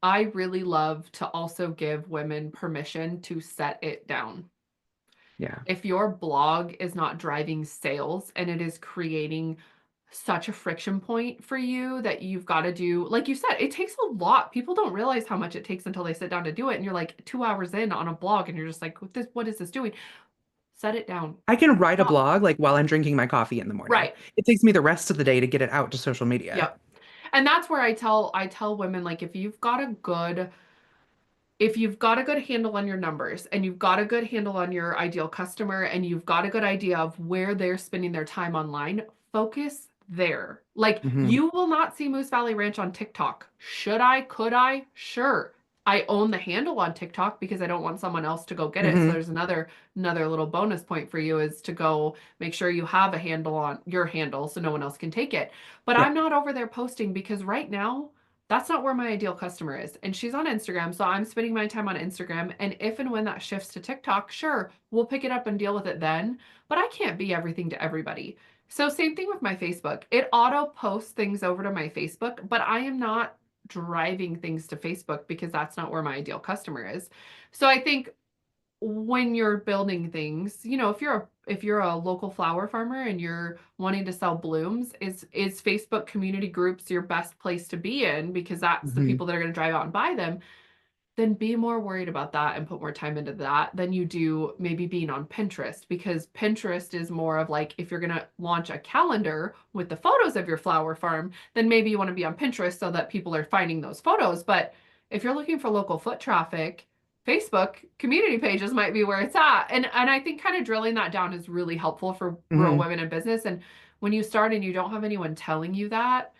I really love to also give women permission to set it down. Yeah. If your blog is not driving sales and it is creating such a friction point for you that you've got to do, like you said, it takes a lot. People don't realize how much it takes until they sit down to do it. And you're like 2 hours in on a blog and you're just like, what is this doing? Set it down. I can write a Stop. blog like while I'm drinking my coffee in the morning. Right. It takes me the rest of the day to get it out to social media. Yep. And that's where I tell women, like, if you've got a good handle on your numbers and you've got a good handle on your ideal customer and you've got a good idea of where they're spending their time online, focus there. Like, Hmm. you will not see Moose Valley Ranch on TikTok. Should I? Could I? Sure. I own the handle on TikTok because I don't want someone else to go get it. So Hmm. there's another little bonus point for you is to go make sure you have a handle on your handle so no one else can take it. But Yeah. I'm not over there posting because right now that's not where my ideal customer is. And she's on Instagram, so I'm spending my time on Instagram. And if and when that shifts to TikTok, sure, we'll pick it up and deal with it then. But I can't be everything to everybody. So same thing with my Facebook. It auto posts things over to my Facebook, but I am not driving things to Facebook because that's not where my ideal customer is. So I think when you're building things, if you're a local flower farmer and you're wanting to sell blooms, is Facebook community groups your best place to be in because that's the Hmm. people that are going to drive out and buy them, then be more worried about that and put more time into that than you do maybe being on Pinterest, because Pinterest is more of like if you're going to launch a calendar with the photos of your flower farm, then maybe you want to be on Pinterest so that people are finding those photos. But if you're looking for local foot traffic, Facebook community pages might be where it's at. And I think kind of drilling that down is really helpful for rural Hmm. women in business. And when you start and you don't have anyone telling you that,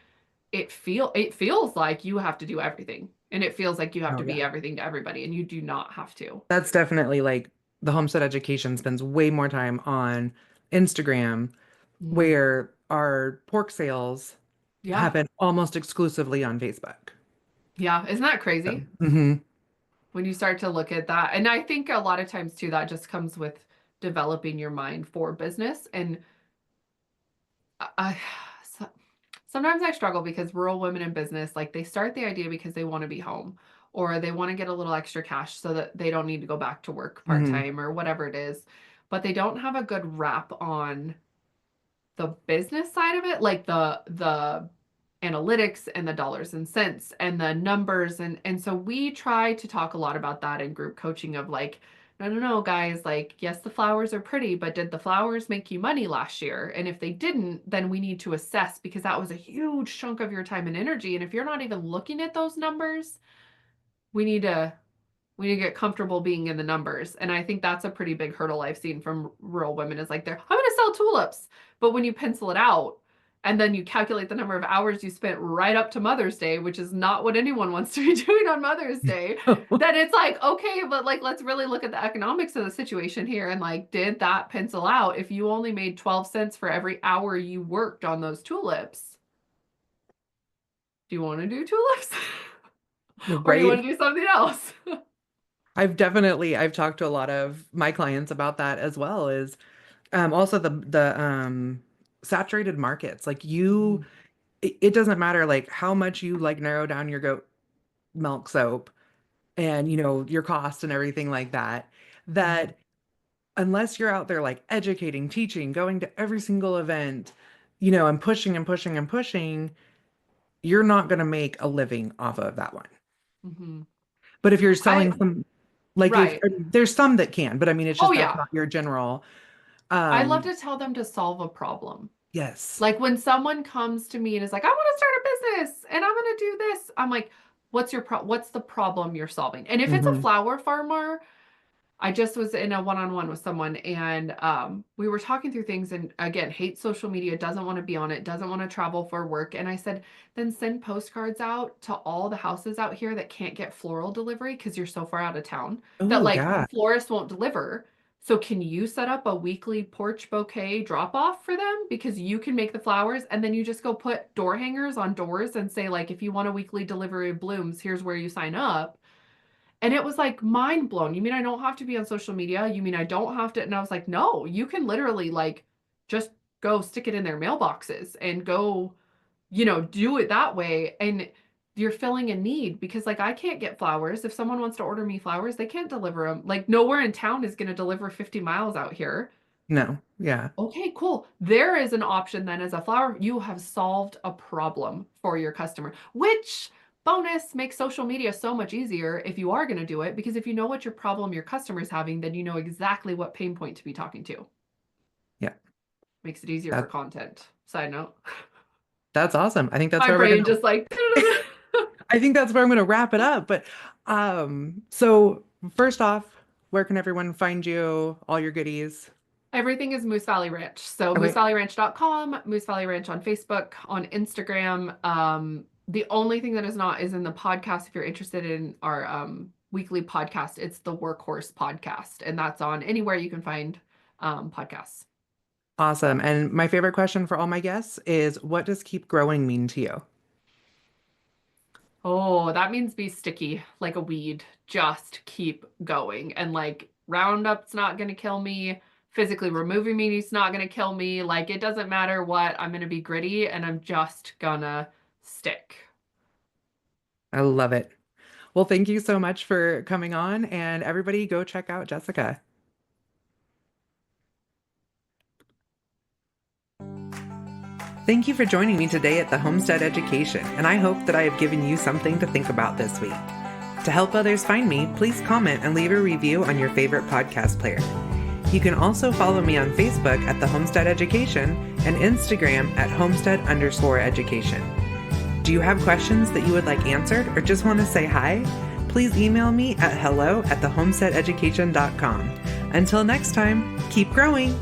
it feels like you have to do everything, and it feels like you have Oh to be yeah. everything to everybody, and you do not have to. That's definitely like the homestead education spends way more time on Instagram, Mhm. where our pork sales Yeah. happen almost exclusively on Facebook. Yeah, isn't that So, crazy when you start to look at that? And I think a lot of times too that just comes with developing your mind for business. And I so, sometimes I struggle because rural women in business, like they start the idea because they want to be home or they want to get a little extra cash so that they don't need to go back to work hmm. part-time or whatever it is, but they don't have a good wrap on the business side of it, like the analytics and the dollars and cents and the numbers, and so we try to talk a lot about that in group coaching of like, no, no, no, guys, like, yes, the flowers are pretty, but did the flowers make you money last year? And if they didn't, then we need to assess because that was a huge chunk of your time and energy. And if you're not even looking at those numbers, we need to we need to get comfortable being in the numbers. And I think that's a pretty big hurdle I've seen from rural women is like I'm going to sell tulips. But when you pencil it out and then you calculate the number of hours you spent right up to Mother's Day, which is not what anyone wants to be doing on Mother's Day, then it's like, okay, but like, let's really look at the economics of the situation here. And like, did that pencil out? If you only made 12 cents for every hour you worked on those tulips, do you want to do tulips? Or do you want Right. to do something else? I've talked to a lot of my clients about that as well, is also the saturated markets. Like Mhm. it doesn't matter like how much you like narrow down your goat milk soap and your cost and everything like that, Mhm. that unless you're out there like educating, teaching, going to every single event, and pushing and pushing and pushing, you're not going to make a living off of that one. Mhm. But if you're I selling some, like if Right. there's some that can, but I mean, it's Oh just that's yeah. not your general. I love Um, to tell them to solve a problem. yes. Like when someone comes to me and is like, "I want to start a business and I'm going to do this." I'm like, what's the problem you're solving?" And if it's a Hmm. flower farmer, I just was in a one-on-one with someone and we were talking through things, and again, hates social media, doesn't want to be on it, doesn't want to travel for work. And I said, then send postcards out to all the houses out here that can't get floral delivery because you're so far out of town that Oh, like the yeah. florist won't deliver. So can you set up a weekly porch bouquet drop off for them because you can make the flowers, and then you just go put door hangers on doors and say like, if you want a weekly delivery of blooms, here's where you sign up. And it was like mind blown. You mean I don't have to be on social media? You mean I don't have to? And I was like, no, you can literally like just go stick it in their mailboxes and go, do it that way. And you're filling a need because like I can't get flowers. If someone wants to order me flowers, they can't deliver them. Like nowhere in town is going to deliver 50 miles out here. No. Yeah. Okay, cool. There is an option then as a flower. You have solved a problem for your customer, which bonus makes social media so much easier if you are going to do it, because if you know what your problem your customer is having, then you know exactly what pain point to be talking to. Yeah. Makes it easier for That content. Side note. that's awesome. My brain just like I think that's where I'm gonna wrap it up. But so first off, where can everyone find you, all your goodies? everything is Moose Valley Ranch. So Okay. moosevalleyranch.com, Moose Valley Ranch on Facebook, on Instagram. The only thing that is not is in the podcast. If you're interested in our weekly podcast, it's the Workhorse podcast, and that's on anywhere you can find podcasts. Awesome. And my favorite question for all my guests is, what does keep growing mean to you? Oh, that means be sticky like a weed. Just keep going. And like Roundup's not going to kill me. Physically removing me is not going to kill me. Like it doesn't matter what. I'm going to be gritty and I'm just gonna stick. I love it. Well, thank you so much for coming on, and everybody go check out Jessica. Thank you for joining me today at the Homestead Education, and I hope that I have given you something to think about this week. To help others find me, please comment and leave a review on your favorite podcast player. You can also follow me on Facebook at the Homestead Education and Instagram at homestead_education. Do you have questions that you would like answered or just want to say hi? Please email me at hello@thehomesteadeducation.com. Until next time, keep growing!